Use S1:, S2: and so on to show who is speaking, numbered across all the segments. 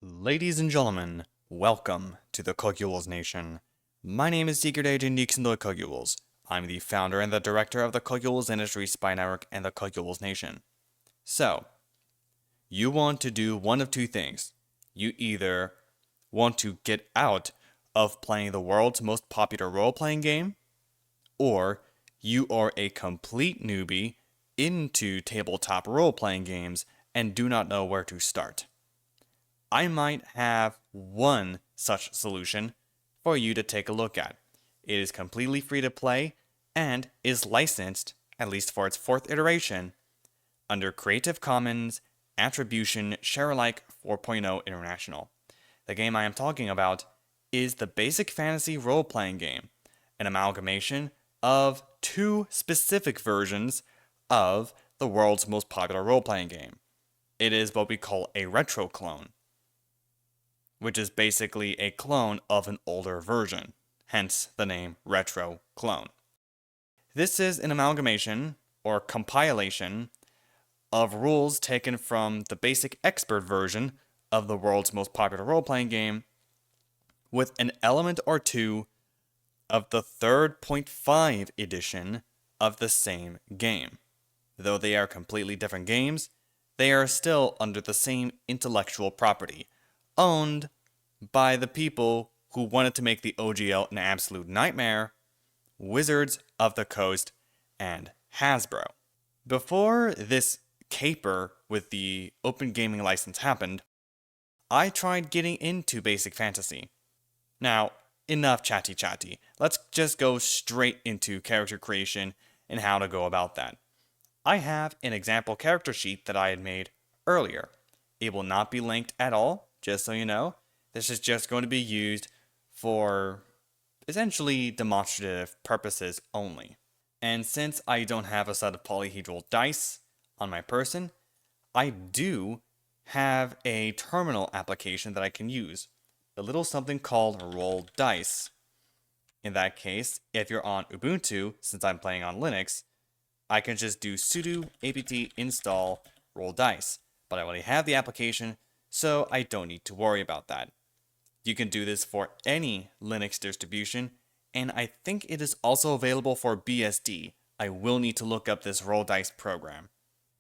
S1: Ladies and gentlemen, welcome to the CoculesNation. My name is Secret Agent Nixon Cocules. I'm the founder and the director of the Cocules Industry Spy Network and the CoculesNation. So, you want to do one of two things. You either want to get out of playing the world's most popular role-playing game, or you are a complete newbie into tabletop role-playing games and do not know where to start. I might have one such solution for you to take a look at. It is completely free to play and is licensed, at least for its fourth iteration, under Creative Commons Attribution Sharealike 4.0 International. The game I am talking about is the Basic Fantasy Role-Playing Game, an amalgamation of two specific versions of the world's most popular role-playing game. It is what we call a retroclone, which is basically a clone of an older version, hence the name retroclone. This is an amalgamation, or compilation, of rules taken from the basic expert version of the world's most popular role-playing game, with an element or two of the 3.5 edition of the same game. Though they are completely different games, they are still under the same intellectual property, owned by the people who wanted to make the OGL an absolute nightmare, Wizards of the Coast and Hasbro. Before this caper with the open gaming license happened, I tried getting into Basic Fantasy. Now, enough chatty. Let's just go straight into character creation and how to go about that. I have an example character sheet that I had made earlier. It will not be linked at all, just so you know. This is just going to be used for essentially demonstrative purposes only. And since I don't have a set of polyhedral dice on my person, I do have a terminal application that I can use, a little something called Roll Dice. In that case, if you're on Ubuntu, since I'm playing on Linux, I can just do sudo apt install roll dice, but I already have the application, so I don't need to worry about that. You can do this for any Linux distribution, and I think it is also available for BSD. I will need to look up this roll dice program.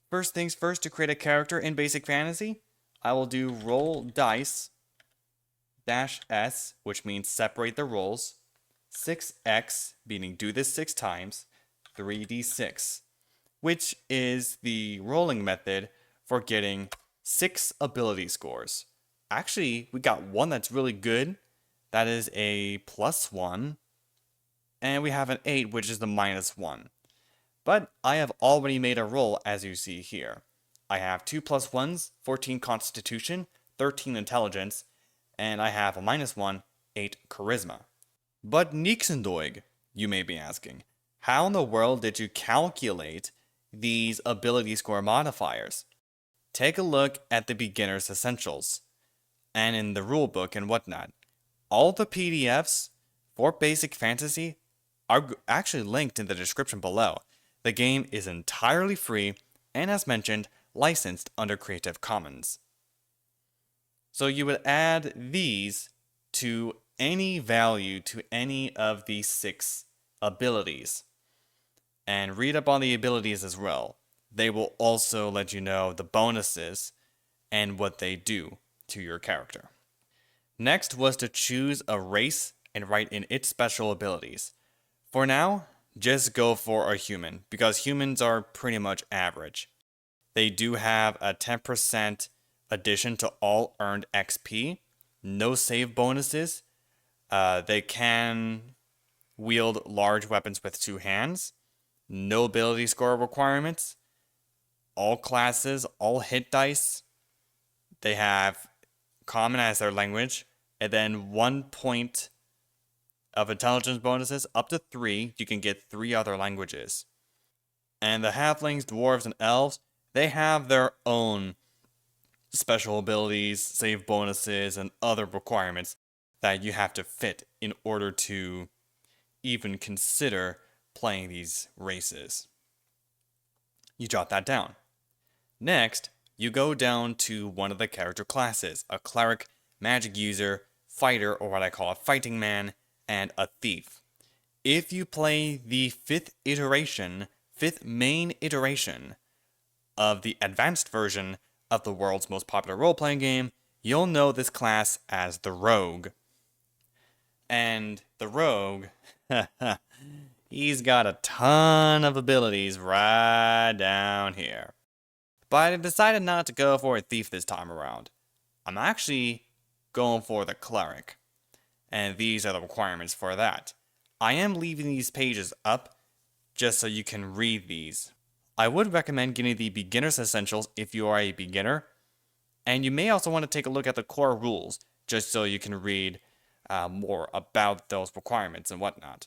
S1: First things first, to create a character in Basic Fantasy, I will do roll dice -s, which means separate the rolls, 6x, meaning do this 6 times, 3d6, which is the rolling method for getting 6 ability scores. Actually, we got one that's really good. That is a +1. And we have an 8, which is the -1. But I have already made a roll, as you see here. I have 2 +1s, 14 Constitution, 13 Intelligence, and I have a -1, 8 Charisma. But Nixendoig, you may be asking, how in the world did you calculate these ability score modifiers? Take a look at the beginner's essentials and in the rulebook and whatnot. All the PDFs for Basic Fantasy are actually linked in the description below. The game is entirely free and, as mentioned, licensed under Creative Commons. So you would add these to any value to any of these 6 abilities. And read up on the abilities as well. They will also let you know the bonuses and what they do to your character. Next was to choose a race and write in its special abilities. For now, just go for a human, because humans are pretty much average. They do have a 10% addition to all earned XP, no save bonuses, they can wield large weapons with 2 hands, no ability score requirements, all classes, all hit dice, they have common as their language, and then 1 point of intelligence bonuses, up to 3, you can get 3 other languages. And the halflings, dwarves, and elves, they have their own special abilities, save bonuses, and other requirements that you have to fit in order to even consider playing these races. You jot that down. Next, you go down to one of the character classes, a cleric, magic user, fighter, or what I call a fighting man, and a thief. If you play the fifth main iteration of the advanced version of the world's most popular role-playing game, you'll know this class as the Rogue. And the Rogue, he's got a ton of abilities right down here. But I decided not to go for a thief this time around. I'm actually going for the cleric. And these are the requirements for that. I am leaving these pages up just so you can read these. I would recommend getting the beginner's essentials if you are a beginner. And you may also want to take a look at the core rules just so you can read more about those requirements and whatnot.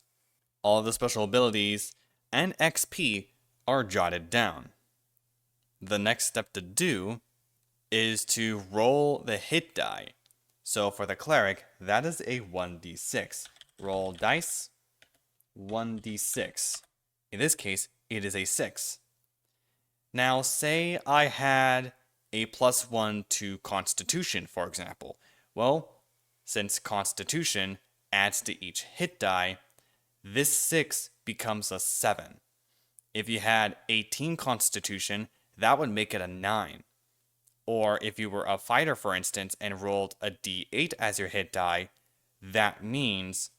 S1: All of the special abilities and XP are jotted down. The next step to do is to roll the hit die. So for the cleric, that is a 1d6. Roll dice, 1d6. In this case, it is a 6. Now, say I had a +1 to Constitution, for example. Well, since Constitution adds to each hit die, this 6 becomes a 7. If you had 18 Constitution, that would make it a 9. Or if you were a fighter, for instance, and rolled a d8 as your hit die, that means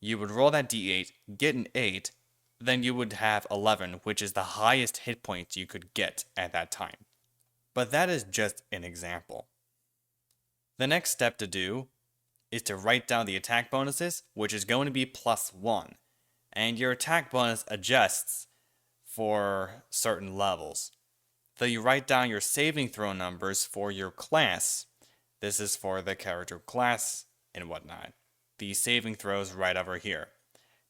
S1: you would roll that d8, get an 8, then you would have 11, which is the highest hit points you could get at that time. But that is just an example. The next step to do is to write down the attack bonuses, which is going to be +1. And your attack bonus adjusts for certain levels. So you write down your saving throw numbers for your class. This is for the character class and whatnot. The saving throws right over here.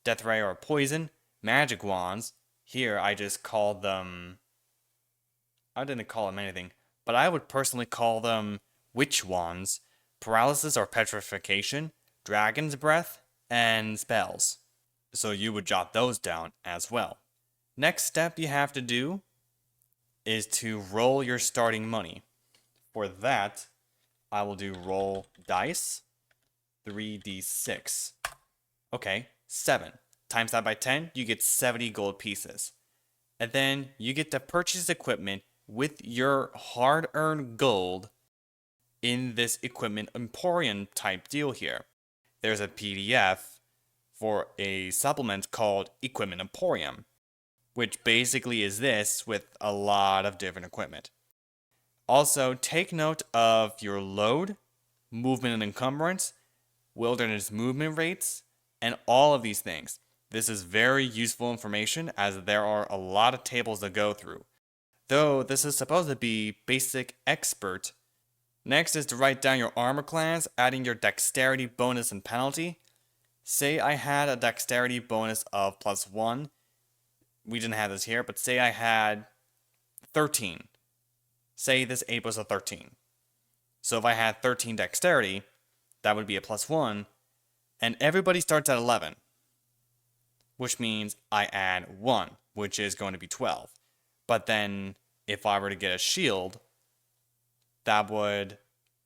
S1: Death Ray or Poison, Magic Wands. Here I just called them... I didn't call them anything, but I would personally call them Witch Wands, Paralysis or Petrification, Dragon's Breath, and Spells. So you would jot those down as well. Next step you have to do is to roll your starting money. For that, I will do roll dice, 3d6. Okay, 7. Times that by 10, you get 70 gold pieces. And then you get to purchase equipment with your hard-earned gold in this equipment emporium type deal here. There's a PDF for a supplement called Equipment Emporium, which basically is this with a lot of different equipment. Also, take note of your load, movement and encumbrance, wilderness movement rates, and all of these things. This is very useful information as there are a lot of tables to go through. Though this is supposed to be basic expert. Next is to write down your armor class, adding your dexterity bonus and penalty. Say I had a dexterity bonus of +1. We didn't have this here, but say I had 13. Say this 8 was a 13. So if I had 13 dexterity, that would be a +1, and everybody starts at 11, which means I add 1, which is going to be 12. But then if I were to get a shield, that would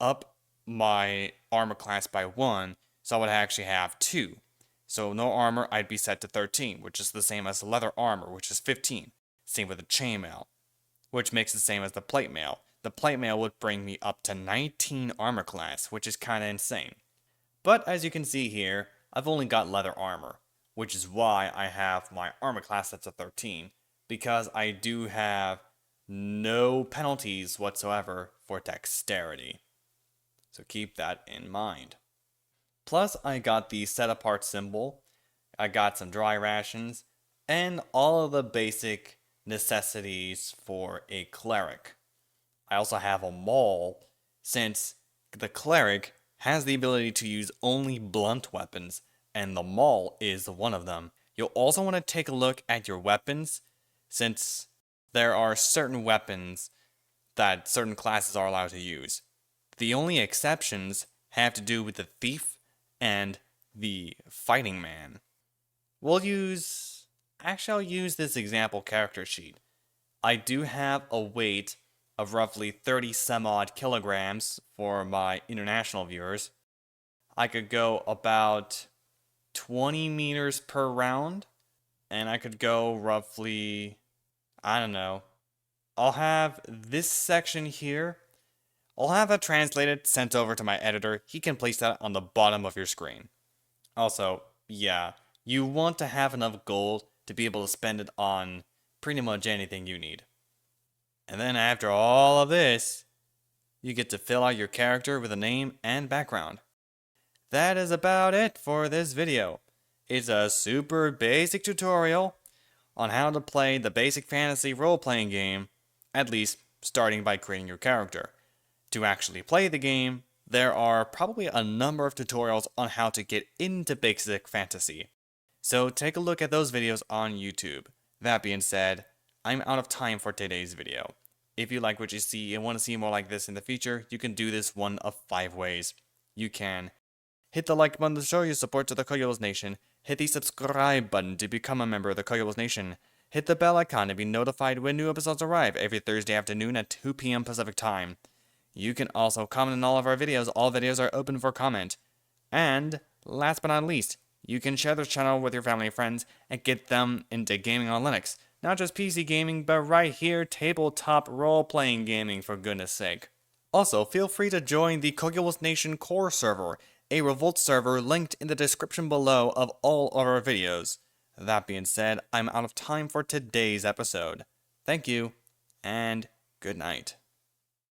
S1: up my armor class by 1, so I would actually have 2. So no armor, I'd be set to 13, which is the same as the leather armor, which is 15. Same with the chainmail, which makes it the same as the plate mail. The plate mail would bring me up to 19 armor class, which is kinda insane. But as you can see here, I've only got leather armor, which is why I have my armor class that's a 13, because I do have no penalties whatsoever for dexterity. So keep that in mind. Plus, I got the set apart symbol, I got some dry rations, and all of the basic necessities for a cleric. I also have a maul, since the cleric has the ability to use only blunt weapons, and the maul is one of them. You'll also want to take a look at your weapons, since there are certain weapons that certain classes are allowed to use. The only exceptions have to do with the thief and the fighting man. I'll use this example character sheet. I do have a weight of roughly 30 some odd kilograms for my international viewers. I could go about 20 meters per round, and I could go roughly, I don't know. I'll have this section here. I'll have that translated, sent over to my editor. He can place that on the bottom of your screen. Also, yeah, you want to have enough gold to be able to spend it on pretty much anything you need. And then after all of this, you get to fill out your character with a name and background. That is about it for this video. It's a super basic tutorial on how to play the basic fantasy role-playing game, at least starting by creating your character. To actually play the game, there are probably a number of tutorials on how to get into basic fantasy. So take a look at those videos on YouTube. That being said, I'm out of time for today's video. If you like what you see and want to see more like this in the future, you can do this one of 5 ways. You can hit the like button to show your support to the CoculesNation, hit the subscribe button to become a member of the CoculesNation, hit the bell icon to be notified when new episodes arrive every Thursday afternoon at 2 p.m. Pacific Time. You can also comment on all of our videos. All videos are open for comment. And last but not least, you can share this channel with your family and friends and get them into gaming on Linux. Not just PC gaming, but right here, tabletop role-playing gaming, for goodness sake. Also, feel free to join the CoculesNation core server, a Revolt server linked in the description below of all of our videos. That being said, I'm out of time for today's episode. Thank you, and good night.